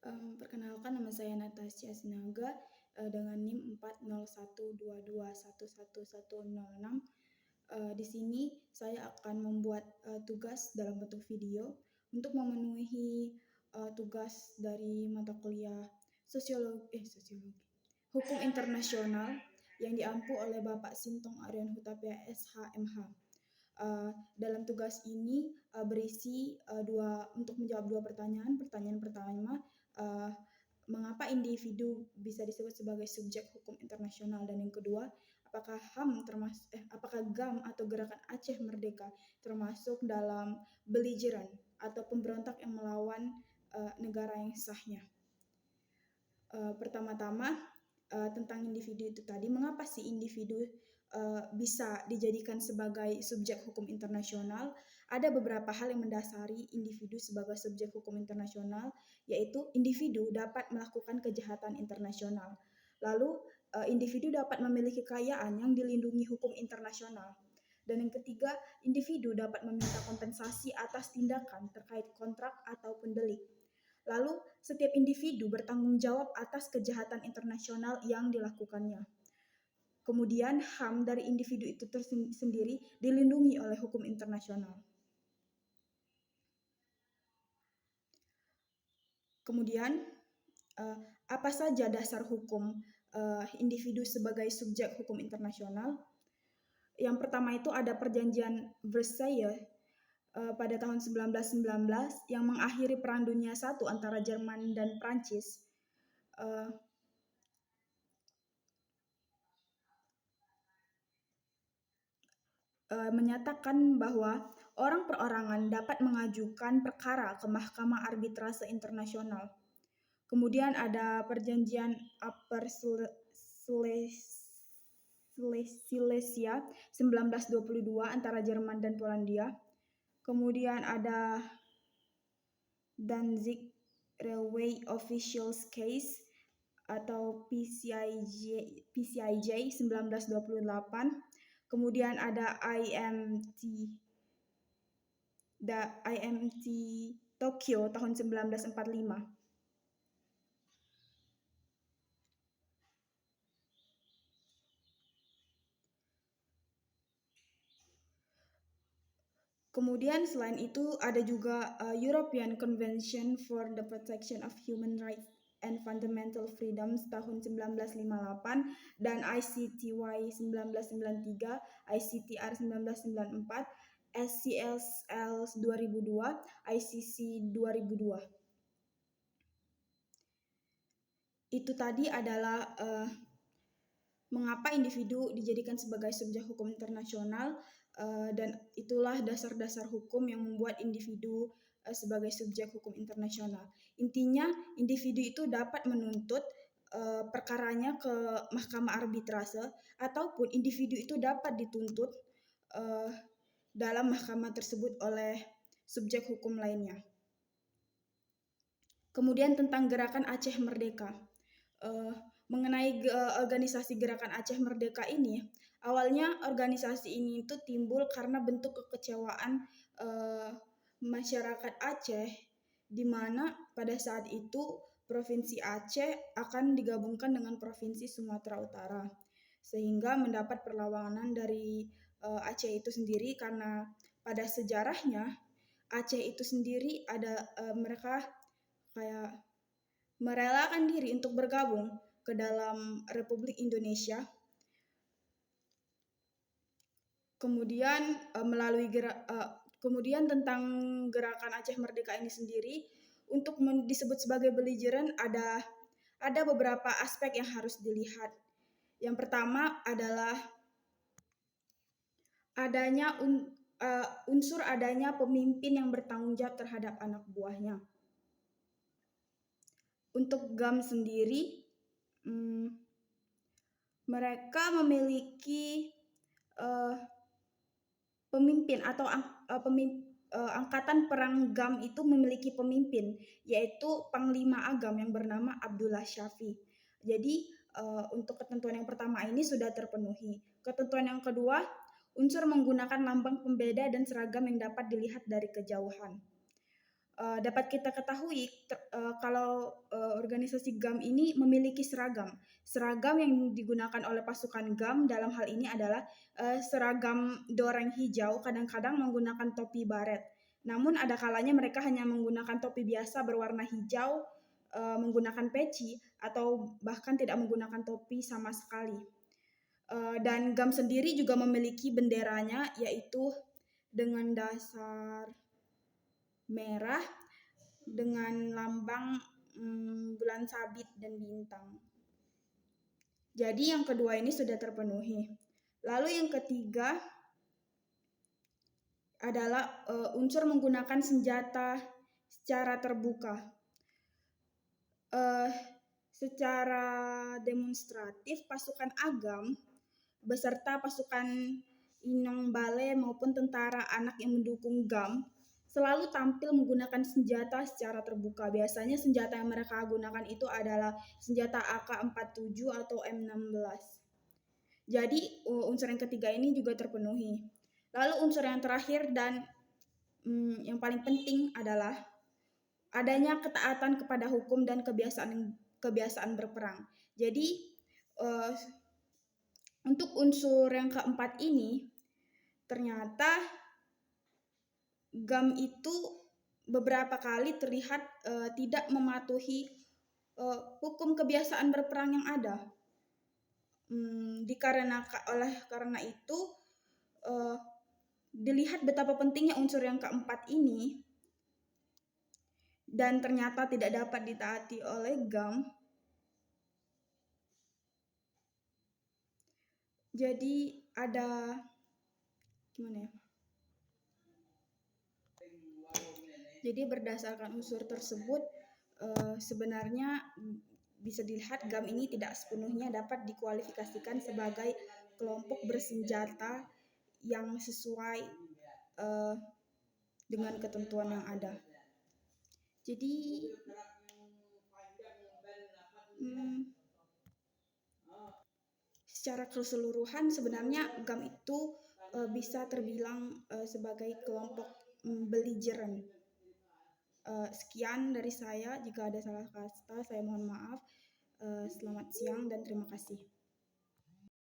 Perkenalkan nama saya Natasha Sinaga dengan NIM 40122111106. Di sini saya akan membuat tugas dalam bentuk video untuk memenuhi tugas dari mata kuliah sosiologi hukum internasional yang diampu oleh Bapak Sintong Aryan Hutapea SHMH. Dalam tugas ini berisi untuk menjawab dua pertanyaan. Pertanyaan pertama, mengapa individu bisa disebut sebagai subjek hukum internasional, dan yang kedua, apakah GAM atau Gerakan Aceh Merdeka termasuk dalam beligeran atau pemberontak yang melawan negara yang sahnya. Pertama-tama tentang individu itu tadi, mengapa sih individu bisa dijadikan sebagai subjek hukum internasional? Ada beberapa hal yang mendasari individu sebagai subjek hukum internasional, yaitu individu dapat melakukan kejahatan internasional. Lalu individu dapat memiliki kekayaan yang dilindungi hukum internasional. Dan yang ketiga, individu dapat meminta kompensasi atas tindakan terkait kontrak ataupun delik. Lalu setiap individu bertanggung jawab atas kejahatan internasional yang dilakukannya. Kemudian HAM dari individu itu sendiri dilindungi oleh hukum internasional. Kemudian apa saja dasar hukum individu sebagai subjek hukum internasional? Yang pertama itu ada Perjanjian Versailles pada tahun 1919 yang mengakhiri Perang Dunia I antara Jerman dan Prancis. Menyatakan bahwa orang perorangan dapat mengajukan perkara ke Mahkamah Arbitrase Internasional. Kemudian ada Perjanjian Upper Silesia 1922 antara Jerman dan Polandia. Kemudian ada Danzig Railway Officials Case atau PCIJ 1928. Kemudian ada IMT Tokyo tahun 1945. Kemudian selain itu ada juga European Convention for the Protection of Human Rights and Fundamental Freedoms tahun 1958 dan ICTY 1993, ICTR 1994, SCLL 2002, ICC 2002. Itu tadi adalah mengapa individu dijadikan sebagai subjek hukum internasional, dan itulah dasar-dasar hukum yang membuat individu sebagai subjek hukum internasional. Intinya, individu itu dapat menuntut perkaranya ke Mahkamah Arbitrase, ataupun individu itu dapat dituntut dalam mahkamah tersebut oleh subjek hukum lainnya. Kemudian tentang Gerakan Aceh Merdeka. Mengenai organisasi Gerakan Aceh Merdeka ini, awalnya organisasi ini itu timbul karena bentuk kekecewaan masyarakat Aceh, di mana pada saat itu Provinsi Aceh akan digabungkan dengan Provinsi Sumatera Utara, sehingga mendapat perlawanan dari Aceh itu sendiri, karena pada sejarahnya Aceh itu sendiri ada mereka kayak merelakan diri untuk bergabung ke dalam Republik Indonesia. Kemudian kemudian tentang Gerakan Aceh Merdeka ini sendiri, untuk disebut sebagai beligeran ada beberapa aspek yang harus dilihat. Yang pertama adalah unsur adanya pemimpin yang bertanggung jawab terhadap anak buahnya. Untuk GAM sendiri, mereka memiliki pemimpin atau angkatan perang GAM itu memiliki pemimpin, yaitu Panglima Agam yang bernama Abdullah Syafi. Jadi untuk ketentuan yang pertama ini sudah terpenuhi. Ketentuan yang kedua, unsur menggunakan lambang pembeda dan seragam yang dapat dilihat dari kejauhan. dapat kita ketahui kalau organisasi GAM ini memiliki seragam. Seragam yang digunakan oleh pasukan GAM dalam hal ini adalah seragam doreng hijau, kadang-kadang menggunakan topi baret. Namun ada kalanya mereka hanya menggunakan topi biasa berwarna hijau, menggunakan peci, atau bahkan tidak menggunakan topi sama sekali. Dan GAM sendiri juga memiliki benderanya, yaitu dengan dasar merah dengan lambang bulan sabit dan bintang. Jadi yang kedua ini sudah terpenuhi. Lalu yang ketiga adalah unsur menggunakan senjata secara terbuka. Secara demonstratif pasukan Agam beserta pasukan Inong Bale maupun tentara anak yang mendukung GAM selalu tampil menggunakan senjata secara terbuka. Biasanya senjata yang mereka gunakan itu adalah senjata AK-47 atau M16. Jadi unsur yang ketiga ini juga terpenuhi. Lalu unsur yang terakhir dan yang paling penting adalah adanya ketaatan kepada hukum dan kebiasaan berperang. Jadi untuk unsur yang keempat ini ternyata GAM itu beberapa kali terlihat tidak mematuhi hukum kebiasaan berperang yang ada. Karena itu dilihat betapa pentingnya unsur yang keempat ini dan ternyata tidak dapat ditaati oleh GAM. Jadi ada gimana ya? Jadi berdasarkan unsur tersebut sebenarnya bisa dilihat GAM ini tidak sepenuhnya dapat dikualifikasikan sebagai kelompok bersenjata yang sesuai dengan ketentuan yang ada. Jadi secara keseluruhan sebenarnya GAM itu bisa terbilang sebagai kelompok belligerent. Sekian dari saya, jika ada salah kata saya mohon maaf. Selamat siang dan terima kasih.